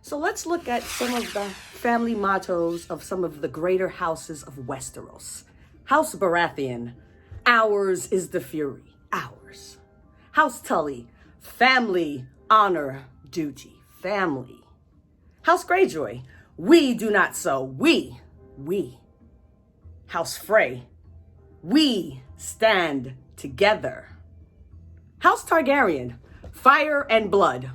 So let's look at some of the family mottos of some of the greater houses of Westeros. House Baratheon, ours is the fury, ours. House Tully, family, honor, duty, family. House Greyjoy, we do not sow, we. House Frey, we stand together. House Targaryen, fire and blood.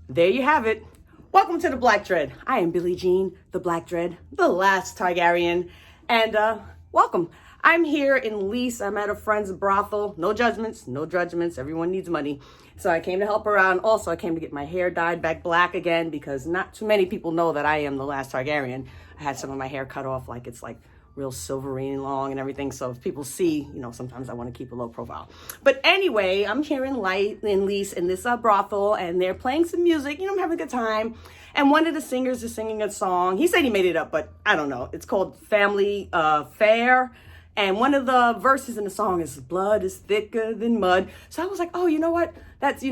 There you have it. Welcome to the Black Dread. I am Billie Jean, the Black Dread, the last Targaryen, and welcome. I'm here in Lys. I'm at a friend's brothel. No judgments, no judgments. Everyone needs money. So I came to help her out. And also, I came to get my hair dyed back black again because not too many people know that I am the last Targaryen. I had some of my hair cut off like it's like real silvery and long and everything. So if people see, sometimes I want to keep a low profile. But anyway, I'm here in Lys in this brothel, and they're playing some music. I'm having a good time. And one of the singers is singing a song. He said he made it up, but I don't know. It's called Family Fair. And one of the verses in the song is blood is thicker than mud. So I was like, oh, you know what? That's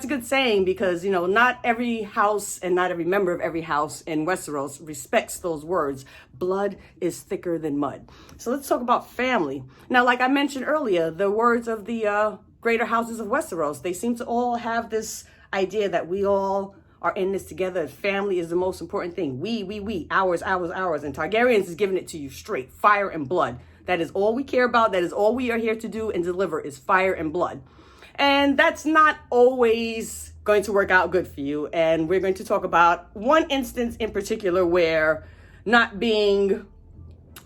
a good saying because, not every house and not every member of every house in Westeros respects those words. Blood is thicker than mud. So let's talk about family. Now, like I mentioned earlier, the words of the greater houses of Westeros, they seem to all have this idea that we all are in this together. Family is the most important thing. We, ours. And Targaryens is giving it to you straight, fire and blood. That is all we care about. That is all we are here to do and deliver is fire and blood. And that's not always going to work out good for you. And we're going to talk about one instance in particular where not being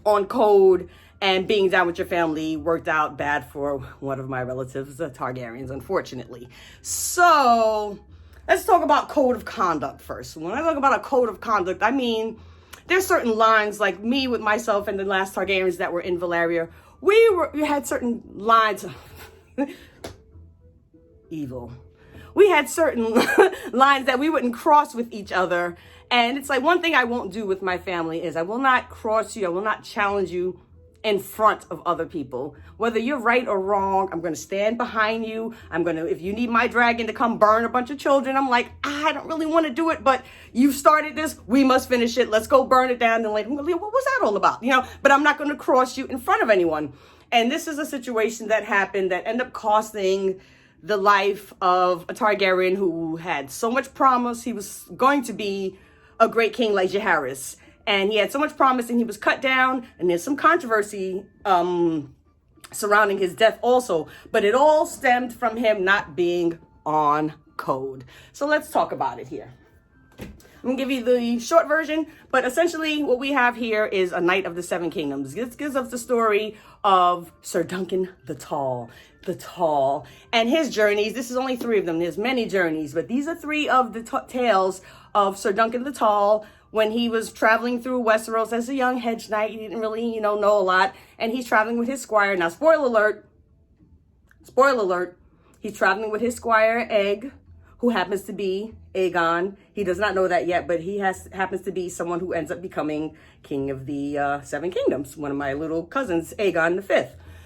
on code and being down with your family worked out bad for one of my relatives, the Targaryens, unfortunately. So let's talk about code of conduct first. When I talk about a code of conduct, I mean, there's certain lines, like me with myself and the last Targaryens that were in Valyria, we had certain lines. Evil. We had certain lines that we wouldn't cross with each other. And it's like one thing I won't do with my family is I will not cross you. I will not challenge you in front of other people. Whether you're right or wrong, I'm going to stand behind you. If you need my dragon to come burn a bunch of children, I'm like, I don't really want to do it, but you started this. We must finish it. Let's go burn it down. And like, what was that all about? But I'm not going to cross you in front of anyone. And this is a situation that happened that ended up costing the life of a Targaryen who had so much promise. He was going to be a great king like Jaehaerys. And he had so much promise and he was cut down. And there's some controversy surrounding his death also. But it all stemmed from him not being on code. So let's talk about it here. I'm going to give you the short version, but essentially what we have here is a Knight of the Seven Kingdoms. This gives us the story of Sir Duncan the Tall, and his journeys. This is only 3 of them. There's many journeys, but these are 3 of the tales of Sir Duncan the Tall when he was traveling through Westeros as a young hedge knight. He didn't really, know a lot, and he's traveling with his squire. Now, spoiler alert, he's traveling with his squire, Egg, who happens to be Aegon. He does not know that yet, but he happens to be someone who ends up becoming king of the 7 kingdoms. One of my little cousins, Aegon V.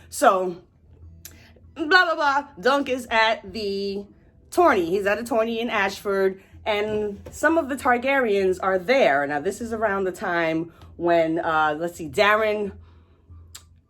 So, blah, blah, blah. Dunk is at the tourney. He's at a tourney in Ashford, and some of the Targaryens are there. Now, this is around the time when, Darren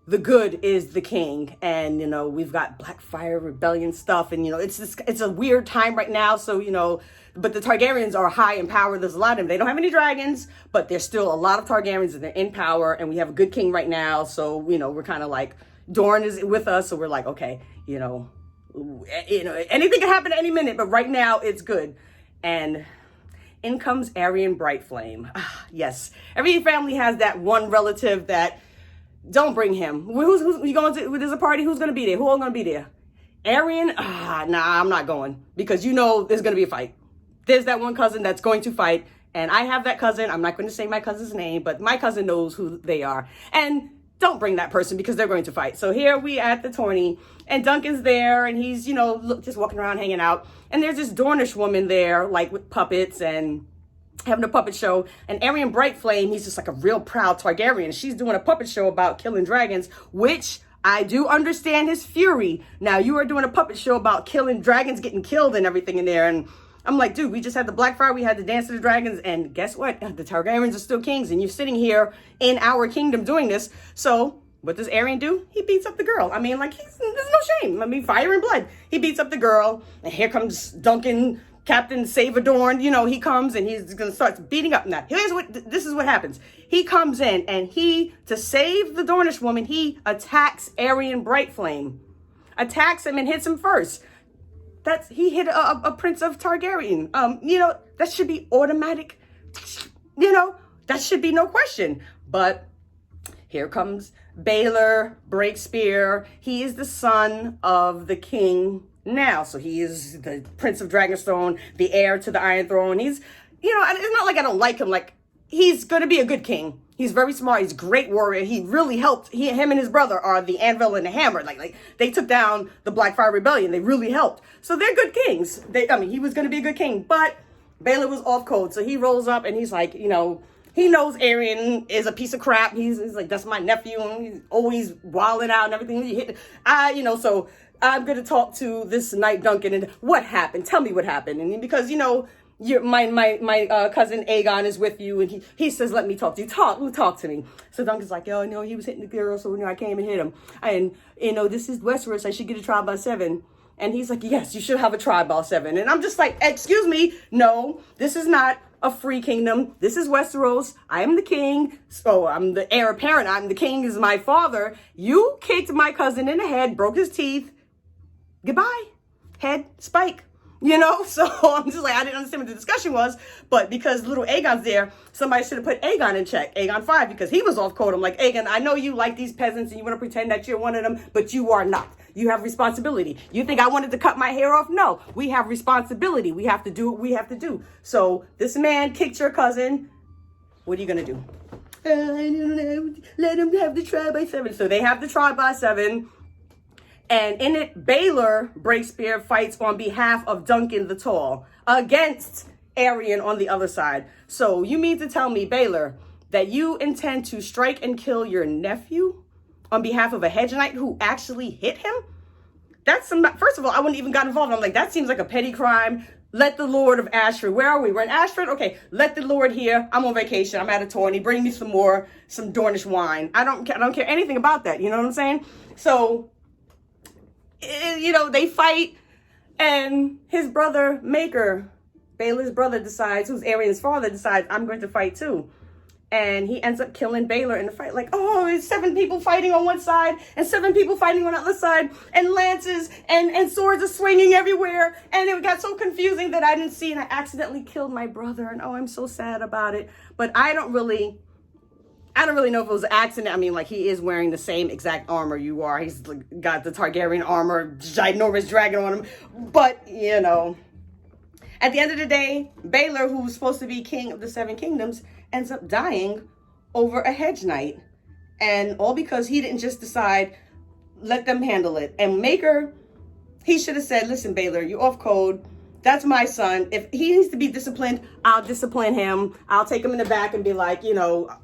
the Good is the king, and we've got Blackfire Rebellion stuff, and it's a weird time right now. So but the Targaryens are high in power. There's a lot of them. They don't have any dragons, but there's still a lot of Targaryens, and they're in power. And we have a good king right now, so we're kind of like Dorne is with us, so we're like, okay, anything can happen at any minute, but right now it's good. And in comes Aerion Brightflame. Yes, every family has that one relative that. Don't bring him. Who's you going to? There's a party. Who's going to be there? Who all going to be there? Aerion? Nah, I'm not going because there's going to be a fight. There's that one cousin that's going to fight, and I have that cousin. I'm not going to say my cousin's name, but my cousin knows who they are. And don't bring that person because they're going to fight. So here we at the tourney, and Duncan's there, and he's just walking around hanging out, and there's this Dornish woman there, like with puppets and having a puppet show, and Aerion Brightflame, he's just like a real proud Targaryen. She's doing a puppet show about killing dragons, which I do understand his fury. Now, you are doing a puppet show about killing dragons, getting killed and everything in there, and I'm like, dude, we just had the Blackfire, we had the Dance of the Dragons, and guess what? The Targaryens are still kings, and you're sitting here in our kingdom doing this. So what does Aerion do? He beats up the girl. I mean, like, there's no shame. I mean, fire and blood. He beats up the girl, and here comes Duncan, Captain Savadorn. You know, he comes and he's gonna start beating up. Now, this is what happens. He comes in and to save the Dornish woman, he attacks Aerion Brightflame. Attacks him and hits him first. He hit a prince of Targaryen. You know, that should be automatic. You know, that should be no question. But here comes Baelor Breakspear. He is the son of the king now. So he is the Prince of Dragonstone, the heir to the Iron Throne. He's, you know, it's not like I don't like him. Like, he's going to be a good king. He's very smart. He's a great warrior. He really helped. Him and his brother are the anvil and the hammer. Like they took down the Blackfire Rebellion. They really helped. So they're good kings. He was going to be a good king, but Baelor was off code. So he rolls up and he's like, you know, he knows Aerion is a piece of crap. He's like, that's my nephew. And he's always wilding out and everything. You know, so I'm going to talk to this Knight Duncan and what happened? Tell me what happened. And because, you know, my cousin Aegon is with you, and he says, let me talk to you. Talk to me. So Duncan's like, oh, no, he was hitting the girl, so, you know, I came and hit him. And, you know, this is Westeros. I should get a trial by 7. And he's like, yes, you should have a trial by 7. And I'm just like, excuse me. No, this is not a free kingdom. This is Westeros. I am the king. So I'm the heir apparent. I'm the king is my father. You kicked my cousin in the head, broke his teeth. Goodbye. Head spike. You know, so I'm just like, I didn't understand what the discussion was, but because little Aegon's there, somebody should have put Aegon in check, Aegon 5, because he was off code. I'm like, Aegon, I know you like these peasants and you want to pretend that you're one of them, but you are not. You have responsibility. You think I wanted to cut my hair off? No, we have responsibility. We have to do what we have to do. So this man kicked your cousin. What are you going to do? Let him have the trial by 7. So they have the trial by 7. And in it, Baelor Breakspear fights on behalf of Duncan the Tall against Aerion on the other side. So you mean to tell me, Baelor, that you intend to strike and kill your nephew on behalf of a hedge knight who actually hit him? First of all, I wouldn't even got involved. I'm like, that seems like a petty crime. Let the Lord of Ashford, where are we? We're in Ashford? Okay, let the Lord here. I'm on vacation. I'm at a tourney. Bring me some Dornish wine. I don't care anything about that. You know what I'm saying? So, you know, they fight, and his brother, Maker, Baelor's brother, decides, who's Aerion's father, decides, I'm going to fight too. And he ends up killing Baelor in the fight. Like, oh, there's 7 people fighting on one side and 7 people fighting on the other side, and lances and swords are swinging everywhere. And it got so confusing that I didn't see, and I accidentally killed my brother. And oh, I'm so sad about it. But I don't really know if it was an accident. I mean, like, he is wearing the same exact armor you are. He's got the Targaryen armor, ginormous dragon on him. But, you know, at the end of the day, Baelor, who was supposed to be king of the 7 kingdoms, ends up dying over a hedge knight. And all because he didn't just decide, let them handle it. And Maker, he should have said, listen, Baelor, you're off code. That's my son. If he needs to be disciplined, I'll discipline him. I'll take him in the back and be like, you know,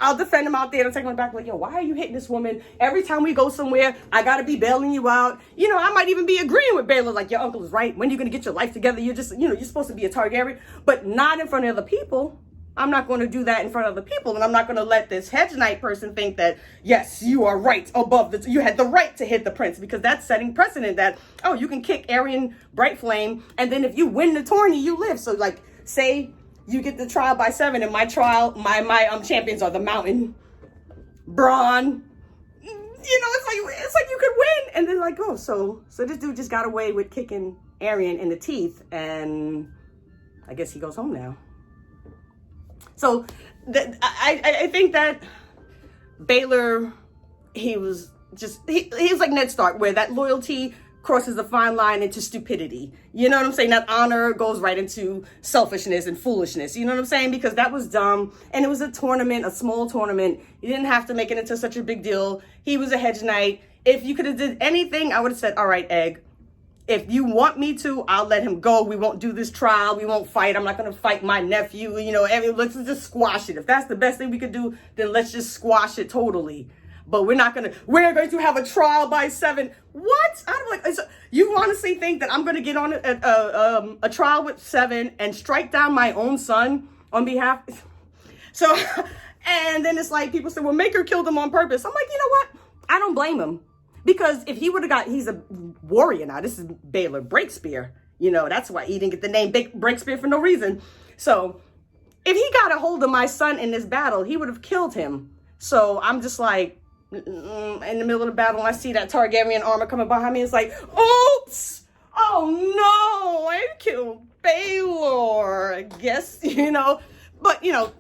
I'll defend him out there. I'll take him back like, yo, why are you hitting this woman? Every time we go somewhere, I got to be bailing you out. You know, I might even be agreeing with Baelor, like, your uncle is right. When are you going to get your life together? You're just, you know, you're supposed to be a Targaryen, but not in front of other people. I'm not going to do that in front of other people. And I'm not going to let this hedge knight person think that, yes, you are right above you had the right to hit the prince, because that's setting precedent that, oh, you can kick Aerion Brightflame, and then if you win the tourney, you live. So, like, say you get the trial by 7, and my champions are the Mountain, Bronn. You know, it's like you could win, and then like, oh, so this dude just got away with kicking Aerion in the teeth, and I guess he goes home now. So I think that Baelor, he was like Ned Stark, where that loyalty crosses the fine line into stupidity. You know what I'm saying? That honor goes right into selfishness and foolishness. You know what I'm saying? Because that was dumb. And it was a tournament, a small tournament. You didn't have to make it into such a big deal. He was a hedge knight. If you could have did anything, I would have said, all right, Egg, if you want me to, I'll let him go. We won't do this trial. We won't fight. I'm not going to fight my nephew. You know, let's just squash it. If that's the best thing we could do, then let's just squash it totally. we're going to have a trial by 7. What? I'm like, you honestly think that I'm going to get on a trial with 7 and strike down my own son on behalf? So, and then it's like, people say, well, Maker killed him on purpose. I'm like, you know what? I don't blame him. Because if he would have he's a warrior now. This is Baylor Breakspear. You know, that's why he didn't get the name Breakspear for no reason. So if he got a hold of my son in this battle, he would have killed him. So I'm just like, in the middle of the battle, I see that Targaryen armor coming behind me. It's like, oops! Oh no! I killed Baylor. I guess, you know. But, you know,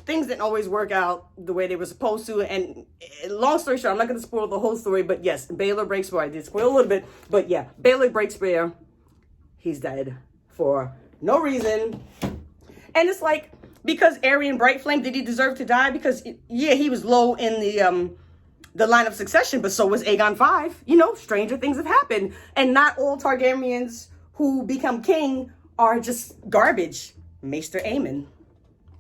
things didn't always work out the way they were supposed to. And long story short, I'm not going to spoil the whole story. But yes, Baylor Breakspear. I did spoil a little bit. But yeah, Baylor Breakspear, he's dead for no reason. And it's like, because Aerion Brightflame, did he deserve to die? Because, yeah, he was low in the line of succession, but so was Aegon 5. You know, stranger things have happened. And not all Targaryens who become king are just garbage. Maester Aemon,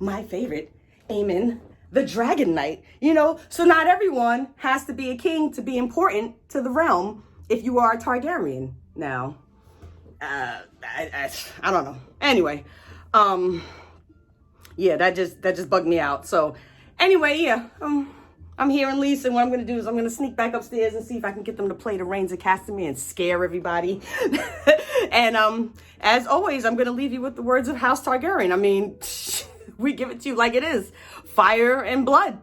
my favorite, Aemon, the Dragon Knight. You know, so not everyone has to be a king to be important to the realm if you are a Targaryen. Now, I don't know. Anyway, yeah, that just bugged me out. So anyway, yeah, I'm here in Lisa, and what I'm going to do is I'm going to sneak back upstairs and see if I can get them to play the Reigns of Castamere and scare everybody. And as always, I'm going to leave you with the words of House Targaryen. I mean, we give it to you like it is. Fire and blood.